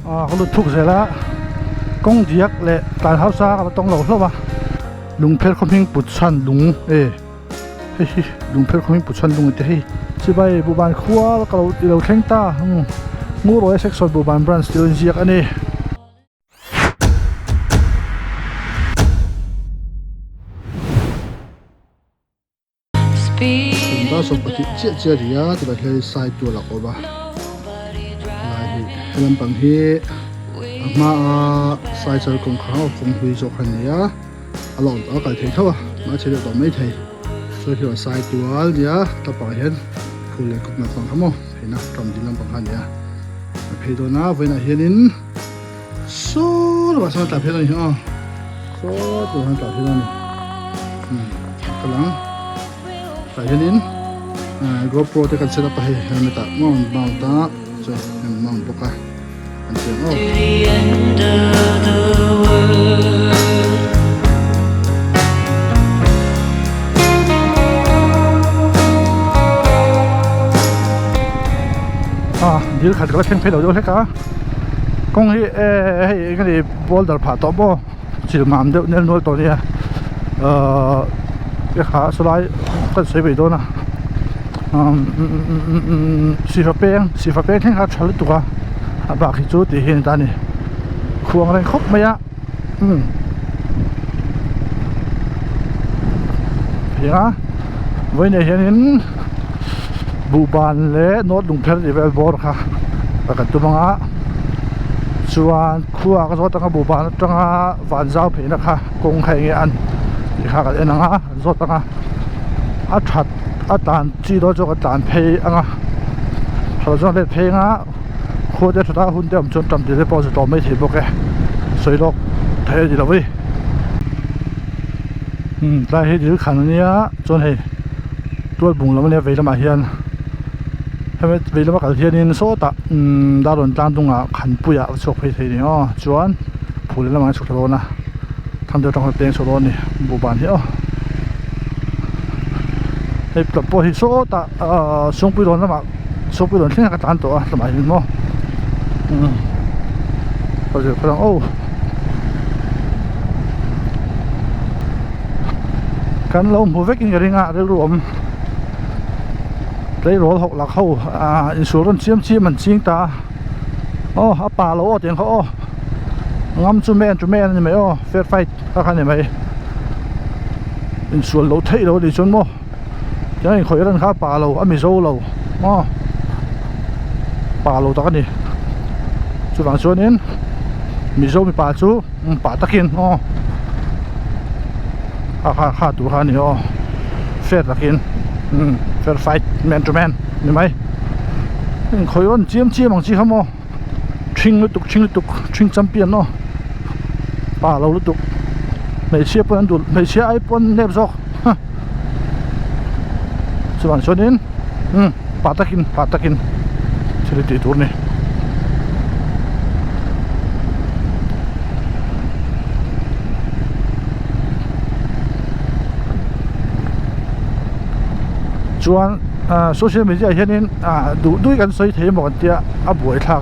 เขาหลุดทุกเสร็จแล้วกงเดียกเละการเท้าซ่าก็ต้องเหล่าแล้ววะลุงเพชรคมพิงปุดชันลุงเฮ้ยลุงเพชรคมพิงปุดชันลุงเฮ้ยสิไปบุบานขัวแล้วก็เราแข่งตางูรอยเซ็กซ์บุบานบรันสติลเจียกอันนี้เป็นบ้าสมปฏิเจียเรียที่แบบให้ใส่ตัวหลักเอาบ้าลำปังเฮมาใส่เสื้อกงขาวคงหุยจกขันเนี่ยอารมณ์เอาไก่เทเท่ามาเฉลี่ยต่อไม่เทช่วยที่ว่าใส่ตัวเนี่ยต่อไปเห็นคุณเลยกุดมาฟังคำมั้งเห็นนะทำดีลำปังขันเนี่ยเพดนะเวน่าเห็นสู้หรือว่าสมัยแต่เพดนี่อ๋อสู้ตัวสมัยแต่เพดนี่กำลังแต่เห็นGoPro ที่กันเซตอัพไปให้ไม่ตัดมองตาจะมองปกะอันเดียวดีลขัดก็เพ่งเพลเราด้วยใช่ไหมกงให้กันดีบอลดาร์ผ่าต่อบ่จิลมามเดี๋ยวเนื้อนัวตัวนี้ขาสไลด์ก็ใช้ไปด้วยนะสีฟ้าเป้งแข่งขันชาลิตัวบางทีจุดที่เห็นตานี่ควงอะไรครบไหมอ่ะเห็นไหมวันนี้เห็นบูบานเล่โน้ตลุงเพชรอีเวลบอร์ค่ะประกันตัวมังอ่ะส่วนขั้วก็จะตั้งบูบานตั้งวันเช้าเพลนะคะกงแข่งอันที่ข้ากันเองนะจะตั้งชัดตานจีโร่จกตานเพย์อ่ะเราจะเล่นเพย์นะโคตรจะท้าหุ่นเดิมจนจำดีได้พอจะต่อไม่ถึงโอเคสวยลกเท่ดีแล้วเว้ยได้ให้ดีขันนี้จนให้ตัวบุ๋งแล้วมันเนี่ยเวลามาเฮียนให้เวลามากับเฮียนี่โซ่ตะดาวดวงจันทร์ตรงขันปุยชกเพย์ทีนี่อ๋อจวนผู้เล่นมาชกทะเลนะทำเดียวต้องเตียงโซโลนี่บุบานเฮียไอ้ตัวพอที่โซ่ตาส่งไปโดนแล้วมาส่งไปโดนที่นั่นก็ตันตัวสมัยนี้มั้งเขาจะพลังโอ้การลงหัวเวกินกระดิ่งอ่ะได้รวมได้รถหกหลักเข้าอินสูรันเชี่ยมมันชิงตาโอ้อาป่าเราเตียงเขางำจุ่มแม่นี่ไหมเฟรไฟราคาเนี่ยไหมอินสูเราเท่เราดิชนมั้งยังไงคอยรันข้าป่าเราอเมซอนเราป่าเราตะกันนี่สุดหลังส่วนนี้มิโซมีป่าจูป่าตะกินข้าตัวข้านี่เฟรตะกินเฟรไฟแมนจูแมนนี่ไหมคอยรันเจียมบางทีเขาชิงลุตุกชิงจำเปียนป่าเราลุตุกไม่เชื่อปนดูไม่เชื่อไอ้ปนเนบซอกส่วนนี้ป่าตะกินเฉลี่ยตีตัวนี่ส่วนโซเชียลมีเดียเห็นดูด้วยกันสวยเท่หมดเดียบวยทัก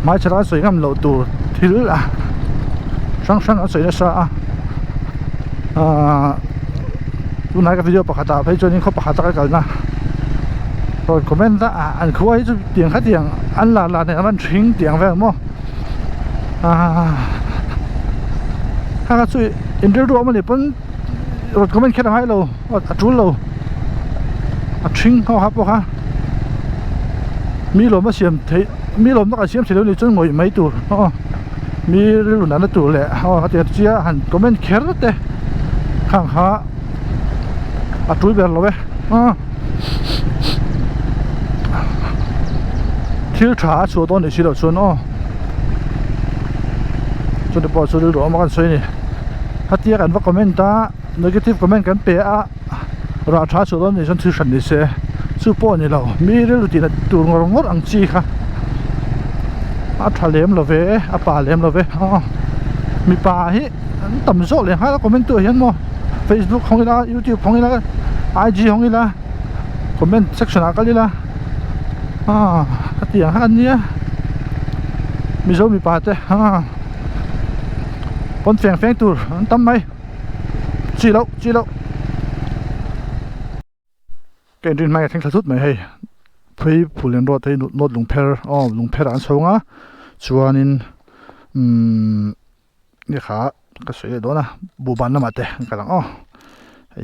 ไม่ใช่ร้านสวยงามเราดูที่รู้ละช่างสวยนะซะดูไหนกับวิดีโอประกาศไปจนนี้เขาประกาศกันนะตอนคอมเมนต์อันเขาว่าจะเตียงอันลาเนี่ยมันชิงเตียงแฝงมั้งถ้าเขาช่วยอินเดียรู้มันเนี่ยเป็นรถคอมเมนต์แค่ไหนเราจุดเราชิงเขาครับพวกเขามีลมมาเสียมเทมีลมต้องการเสียมเสร็จแล้วนี่จนหมดไม่ตัวมีเรื่องนั้นตัวแหละเขาจะเชียร์หันคอมเมนต์แค่นั้นแต่ข้างเขาจุดแบบเราเว้ยที่查说到你去了村จนได้บอกสุดหลวงมากันสวยนี่ถ้าเทียกันว่าคอมเมนต์ตา negative คอมเมนต์กันเปะราชาสุดนี่ฉันถือฉันนี่เสียสู้ป้อนนี่เรามีเรื่องที่น่ะตัวงงอังจีค่ะทะเลมเราเว้ป่าเลมเราเว้มีป่าฮิต่ำโซ่เลยฮะแล้วคอมเมนต์ตัวเห็นมั้ง Facebook ของนี่ละ YouTube ของนี่ละ IG ของนี่ละคอมเมนต์เซ็กชันอะไรกันนี่ละเตียงอันนี้ มีโซมีปาเต้ปนแฝงตัวตั้มไหมจีแล้วแกดินไม่ทั้งสุดไหมให้พี่ผู้เรียนรถให้นดลุงเพลลุงเพลอันสองชวนนินนี่ขาก็สวยเลยด้วยนะบูบันน้ำมาเตะกำลังไอ้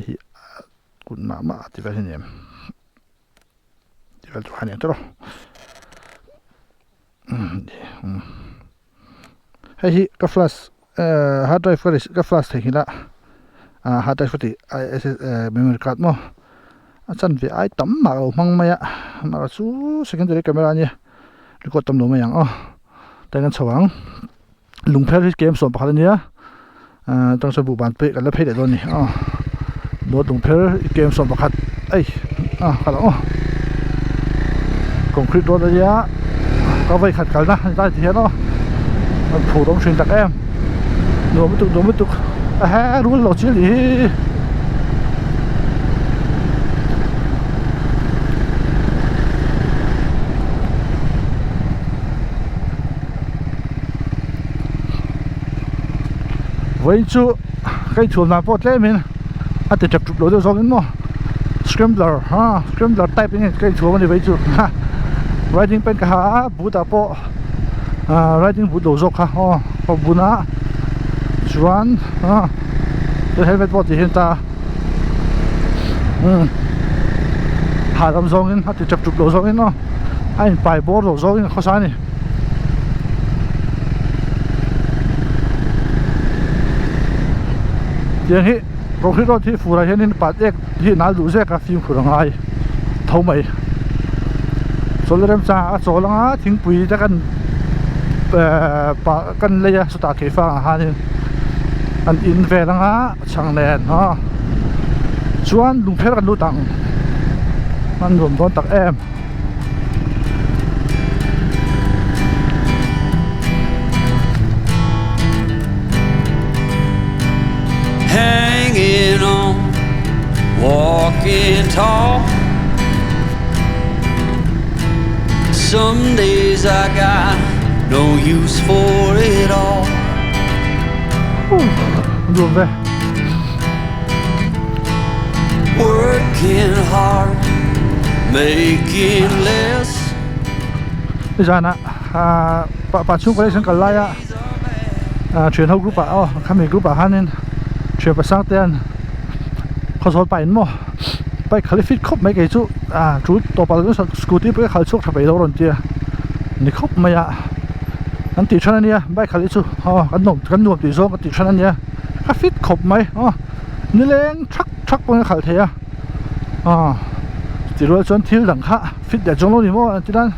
กุนมาที่เป็นเนี่ยที่เป็นตัวเนี่ยตัวไอ้ก็ฟลัชฮาร์ดไดรฟ์ก็ฟลัชทิ้งละฮาร์ดไดรฟ์ที่เมมโมรี่การ์ดมั้งอาจารย์วิไอตั้มมาเอามั่งไหมอะมาสู้สิ่งที่เรียกแคมเมราเนี่ยรีคอร์ดตั้มลงมาอย่างแต่กันสว่างลุงเพลย์เกมส่วนประคันเนี่ยต้องใช้บุบันเป๊ะกันแล้วเพลย์เดี๋ยวนี้โน้ตลุงเพลย์เกมส่วนประคันกันแล้วคอนกรีตรถระยะก็ไปขัดกันนะได้ทีเนาะมันผูกตรงชิงตะแอมโดนไม่ตุกรู้หลอดเชี่ยหรือวันจูใครชวนมาพอดเล่มินอาจจะจับจุดโหลดสองนิดมั้งสครัมเบลอร์สครัมเบลอร์ไต่เป็นไงใครชวนมาในวันจูriding เป็นกะหาบูตาโปriding บูโดโซค่ะพอบูน่าชวนจะเห็นเป็นปอดที่เห็นตาหาทำสองนิดอาจจะจับจุดโหลดสองนิดเนาะไอ้ไปบอร์โหลดสองนิดเขาใช้นี่อย่างนี้เราคิดว่าที่ฟูไรเห็นนี่ปัดเอกที่น่าดูเสียกับฟิล์มคืออะไรเท่าไหร่ส่วนเรื่องจ้าส่วนละทิ้งปุ๋ยจะกันปะกันเลยสุดตาเขียฟ้าอาหารนี่อันอินเวลละช่างแน่นชวนลุงเพชรกันดูตังมันรวมต้นตักแอมHanging on, walking tall. Some days I got no use for it all. รวมไป Working hard, making less. นี่จ้านะปัจจุบันก็ได้ฉันกันไล่เทรนเท่ากรุ๊ปข้ามีกรุ๊ปฮันนี่เชื่อไปสร้างเตียนเขาสอนไปมั้งไปคาลิฟิตครบไม่กี่จุจุดต่อไปแล้วสกูตี้ไปคาลิชุกทำไปแล้วรอนเจียนี่ครบไม่อันติดชั้นนี้ไปคาลิชุกันหนุ่มติดโซ่กันติดชั้นนี้คาฟิตครบไหมนี่เล้งชักปนขัดเทียติดรถจนทิ้งหลังค่ะฟิตเดี๋ยวจงลงนี่มั้งที่นั่น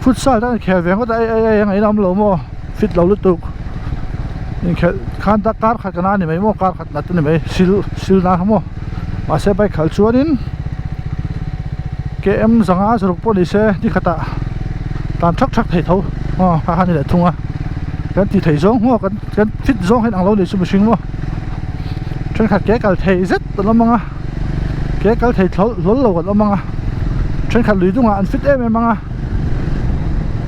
ฟุตซอลตั้งแขนแหวนก็ได้ยังไงน้ำเรามั้งฟิตเราลุตุกนี่แค่ขันตะการขัดกันนี่ไม่มั้งการขัดนัดนี่ไม่ซิลนะครับมั้งมาเสียไปขัดชวนนินเกมสังหารสรุปพอดีเสียที่ขัดตามชักไถ่เท่าฮันนี่แหละทุ่งกันตีไถ่ซองกันฟิตซองให้อังเราเลยสุดชิงมั้งฉันขัดแกกัลไถ่เซ็ตตัวละมั้งแกกัลไถ่ล้นโลกันละมั้งฉันขัดหลุยตรงอันฟิตเอ็มมั้ง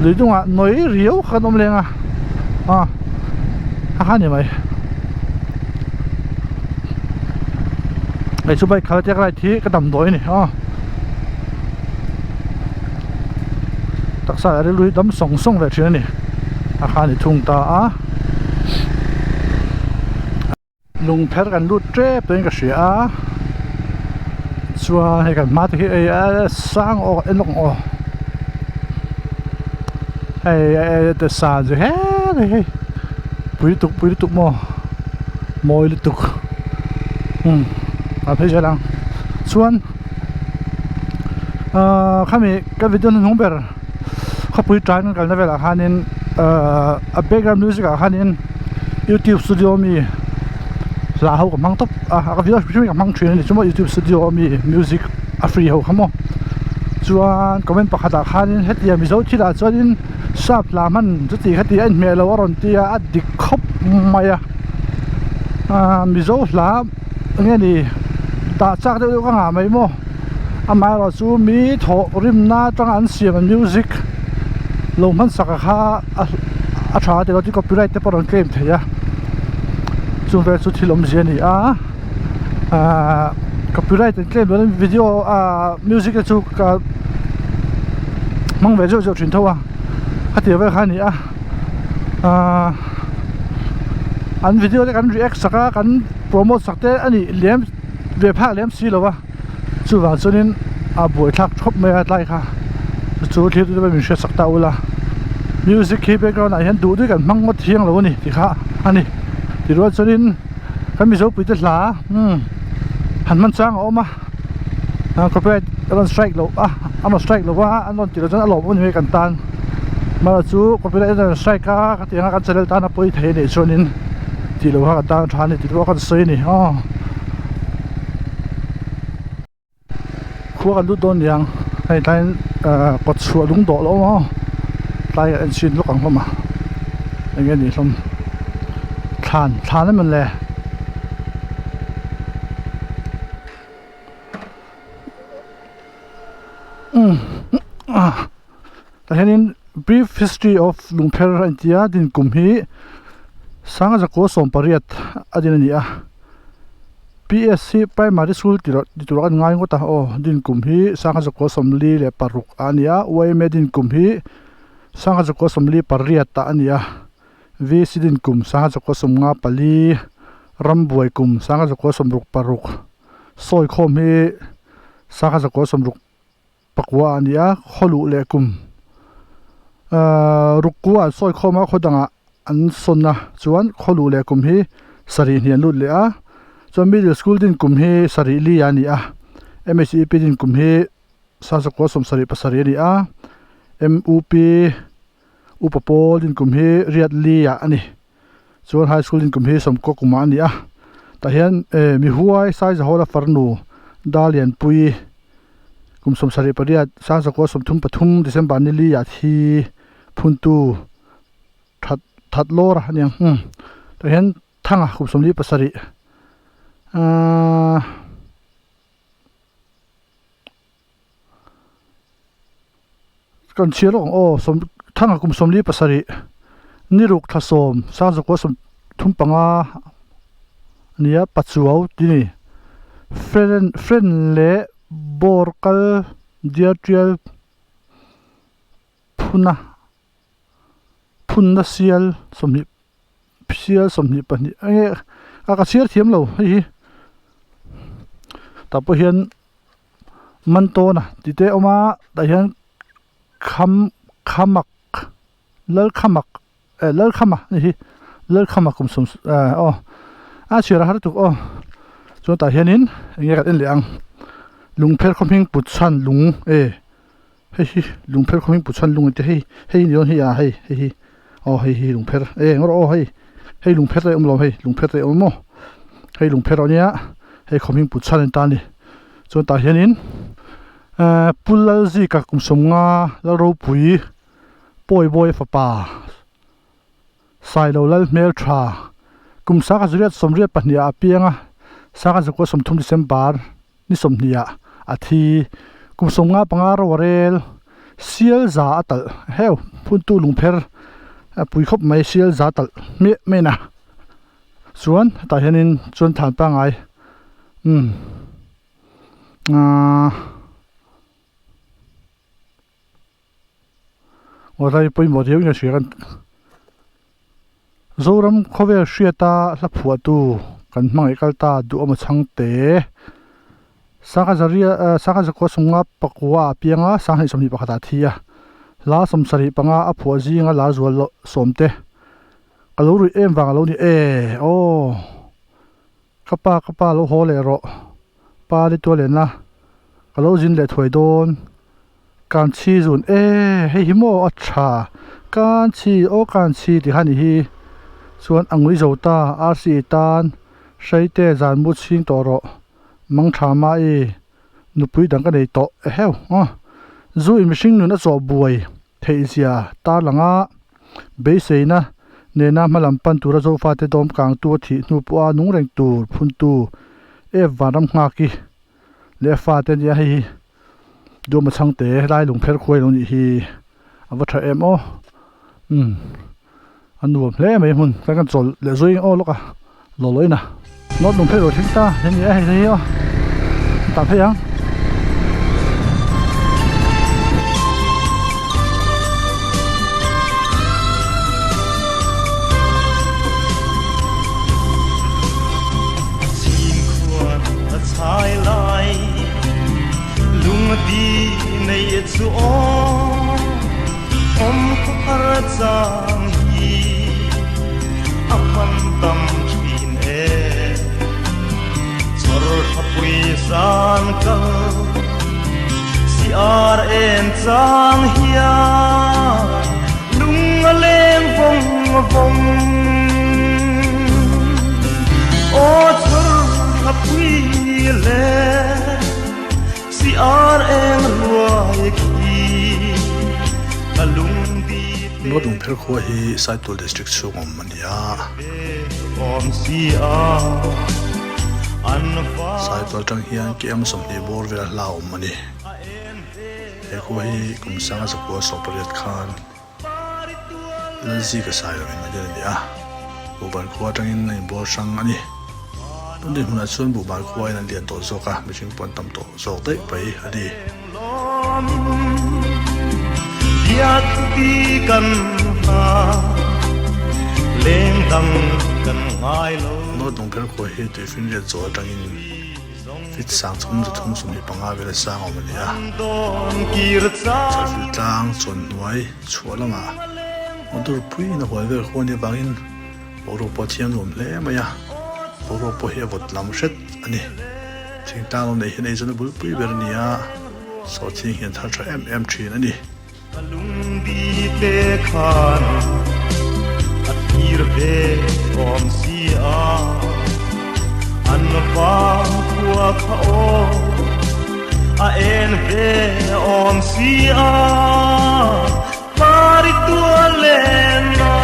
หลุยตรงหน่อยเรียวขนมเลี้ยงฮันนี่ไหมไอ้ชุบไปเขาจะอะไรที่กระดำโดยนี่ตักษาอะไรลุยดำส่งแบบนี้นี่อาคารนี่ทุ่งตาลุงเพชรกันรูดเจ็บตัวนี้ก็เสียชัวให้กันมาที่สร้างเอ็นลงไอ้แต่สารจะเฮ้ยปุยตุกมอยตุกเพชรลังส่วนข้ามีกับวิดีโอนั้นของเบอร์ข้าปุยจานกันในเวลาฮันนินแบ็กกราวด์มิวสิกฮันนิน YouTube Studio มีลาเขากับมังท็อปกับวิดีโอช่วยกับมังทรีนี่ชั่วโมง YouTube Studio มีมิวสิกฟรีเขาขโมยส่วนคอมเมนต์ประกาศฮันนินเฮตีมิโซที่ละส่วนนี้ทราบลามันจุดที่เฮตีเอ็นเมลวารอนที่อดีตคบมามิโซลาเนี่ยนี่ตาจากเดี๋ยวก็หาไม่หมดมาเราซูมีโถริมหน้าจังอันเสียงมิวสิกลงมันสักข้า a tha te lo ti copyright te por an claim theya chu ve chu thilom zia ni copyright and claim lo video music chu ka mang ve jo thin thawa hati ve kha ni an video le kan react saka kan promote sakte ani lem ve pha lem si lo wa chu wa chunin boi thak thop me atlai kha chu thi tu be min she sakta ula music hi background a hian du du kan mang ma thiang lo ni ti kha ani ti ro chunin kan mi zo pui te hla han man chang oma copyright an strike lo an strike lo wa an non ti lo chan alo un me kan tan ma chu copyright an strike ka ti nga kan channel ta na poi the ni chunin ti lo ha ta thani ti ro kan sei ni khuwa kan du don yang hai tain kot chu lung do lo ma tai an chin lo kang ma nge ni som than man le ta hianin brief history of Lungpher India din kum hi sanga jako som pariat adin ani PSC primary school titur kan ngai ngota din kum hi sanga jako somli le paruk ania waime din kum hi sanga jako somli pariat ta ania VC din kum sanga jako somnga pali rambuai kum sanga jako somruk paruk soi khom hi sanga jako somruk pakwa ania kholu le kum rukwa soi khoma khodanga an sonna chuan kholu le kum hi sari hian lut le so middle school din kum hi sari li ani MSc din kum hi sasa ko som sari pasari ni MUP upapol din kum hi riat li ani chuan high school din kum hi som ko kuma ani ta hian mi huai sai za hola farnu dalian pui kum som sari pariat sasa ko som thum pathum December ni li ya thi phuntu that lor aniang ta hian thanga kum som li pasari kan chirong som thanga kum som li pasari niruk thasom sa ko som thum panga nia pachuau tini friend le borkal diatrial phunna sial somni pani ka chiar thiam lo hi ta po hian manto na ti te oma ta hian khamak lal khama ni hi lal khama kum som chira har tu so ta hianin nge ka en leang Lungpher khoming putchan lung hei Lungpher khoming putchan lung te hei ni on hi hei hei Lungpher ngor hei Lungpher te omlo hei Lungpher te omo hei Lungpher onia hei khoming putchan ta ni so ta hianin pulal zi ka kum somnga la ro pui boy fa pa sai lo lal mel tha kum sa ka zuriat somriat pahnia apianga sa ka ko som thum December ni somnia athi kum somnga pangar warel sial za atal heu phuntu Lungpher pui khop mai sial za tal me na chuan ta hianin chuan than pa ngai orai poi mo deu nga siran zoram khovel hriata la phuatu kan hmangai kalta du ama changte saka zako sunga pakwa pianga sang hi somni pakhata thia la somsari panga a phua zinga la zual somte kalori em wang lo ni kapa lo hole ro pa li to le na kalo jin le thoi don kan chi zun hei himo acha kan chi ti hani hi chuan angui zota RC tan saite zan mu ching to ro mang thama nupui dang ka nei to heu zui mishing nu na cho buai theizia ta langa beiseina nena malam pan tura zo fa te dom kang tu thi nu puwa nung reng tur phun tu varam nga ki le fa te ya hi do ma changte lai Lungpher khoi lo ni hi awa tha em อันดูเละไม่หุ่นแต่กันจอเหลือซวยอ้อลูกอ่ะหล่อเลยนะนอดลงเพลโรทิ้งตาเห็นยังไงอ่ะตัดให้ยังThái lai lung đi này chu om khar chang hi apan tam thin e chor thapui san ka si ar en chang hia lung leng vong o chor thapui le si ar em ruai ki kalung di nốt đồng phèo khua hi Saitul district chu ngom mania om si a an va Saitul tang hian kem som ni bor ve lau mani he khua hi kum sanga zakwa sopariat khan lazi ka sai ro ma de ni a uban khua tang in nei bor sang aniตอนนี้มันส่วนบุบาควายนั่นเรียนตัวโซกะไม่ชิงปนตำโตโซกได้ไปอดีอยากดีกันหาเล่งดังกันง่ายลงโน้ตตรงเพลควายที่ตัวฟินเรียนโซจังอินฟิตสางทุ่มจะทุ่มสมิปังอาเวลสางออกมาเนี่ยจะฟิตต่างจนไว้ชัวร์ละมามันตัวปุ้ยนะหัวเรือคนนี้บางอินโอโรปเทียนรวมเล่ไหมอะโอโรปเฮียบดลำเช็ดอันนี้ทิ้งตาลงในเห็นในจนบุลปุยเบอร์เนียสอดทิ้งเห็นท่าจะMM3นั่นนี่ลุงดีเตคานอัดฮีรเวอมซีอาอันฟ้าขัวเขาเอ็นเวอมซีอาปาริตัวเลนา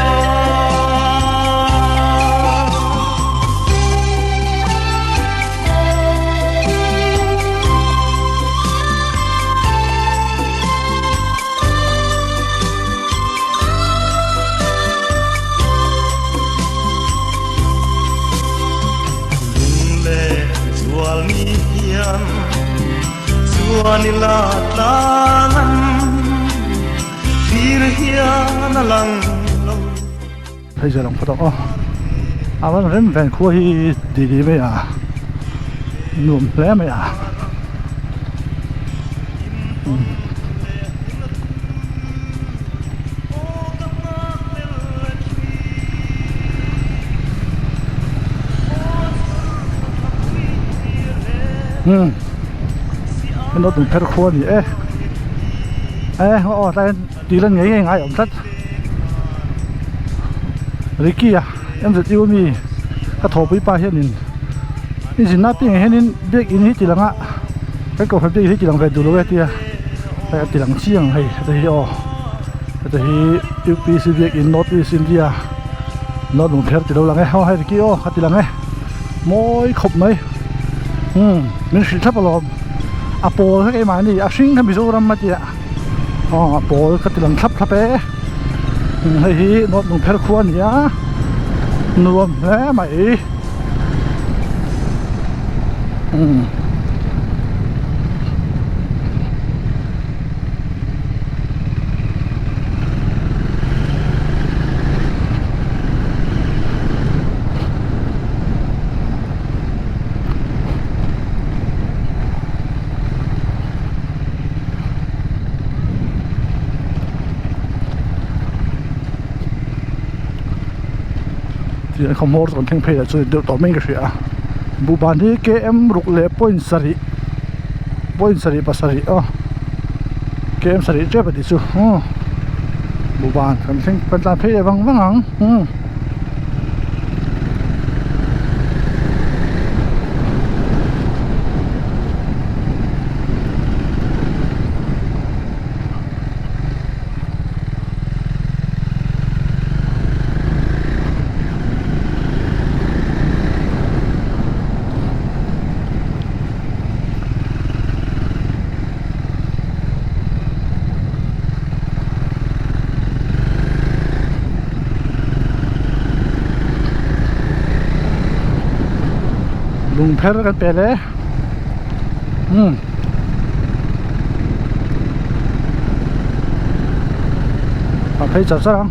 ni la tlangan phir hian lang lo thấy giờ lòng phát động à vẫn rất vẹn khua hi đi mấy à nhuộm lẽ mấy à nó từng phép khua gì họ đây đi lên ngay ngay ổng rất Ricky à em rất yêu mi cái thổ bì ba hiện in xin nát tiếng hiện biết in hết chỉ là ngã cái cầu phép đi hết chỉ là về đủ rồi tia phải chỉ là chiang hay thì thì UPC việc in North East India nó từng phép chỉ đâu là nghe họ hay Ricky chỉ là nghe mỗi khop mấy mình sẽ thắp vào à bồ cái mà này à sinh tham số làm mà chị ạ bồ cái tiền thắp thắp bé hay nó dùng phép khuôn nhá nuông đấy mày thì không mua còn thanh phê là chơi được tỏ mình cái gì à bu bàn đi cái em rục lệ point sari pasari cái em sari chơi đi chứ bu bàn còn thanh phần làm phê là vắng vắng ลุงเพชรกันไปเลยให้จับซะแล้ว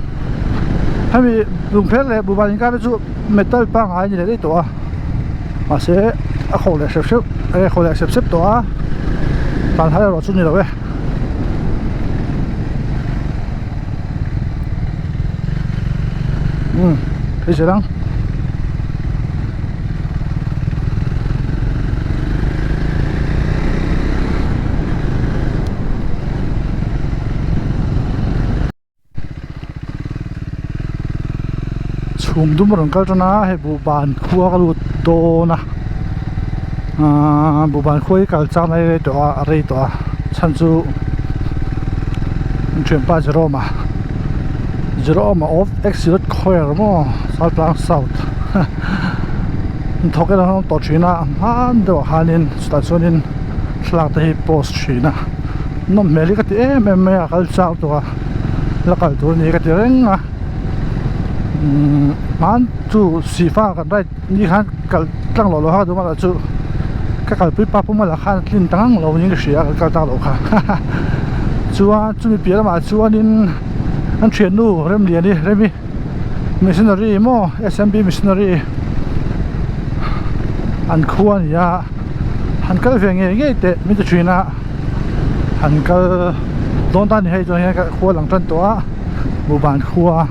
ให้มีลุงเพชรเลยบุบาลินการจะเมทัลปังหายนี่เลยตัวมาเสียเขาเลยเสียบเขาเลยเสียบตัวตอนท้ายเราชุดนี้เลยเว้ยให้เสร็จแล้วชุมดุมรังกัลจนาให้บุบานขัวกลุดโตนะบุบานขัวกัลจานอะไรตัวอะไรตัวฉันจูเชื่อมป้าจรอมาออฟเอ็กซิลต์คอยร์มั้งซาลปลางเซาท์ทอกกันแล้วต่อชีน่ามันเดี๋ยวฮันนินสตาร์ชนินสลักที่โพสชีน่าน้องเมลิกที่แม่กัลเซาท์ตัวแล้วกัลตัวนี้ก็ที่เร่งนะมันจูสีฟ้ากันได้นี่ขันกัลตั้งหล่อๆฮะดูมาแล้วจูก็กัลปิ๊บปั๊บปุ๊บมาแล้วขันลิ้นตั้งเรายิ่งเสียกัลตั้งหล่อค่ะจูมีเปลี่ยนมาจูนินอันเชียนนู่เริ่มเรียนดิเริ่มมีมิชชันนารีมั้ง SMB มิชชันนารีอันควรอย่าหันก็เพียงเงี้ยแต่ไม่จะช่วยนะหันก็โดนตันให้ตัวเงี้ยก็ควรหลังจนตัวหมู่บ้านควร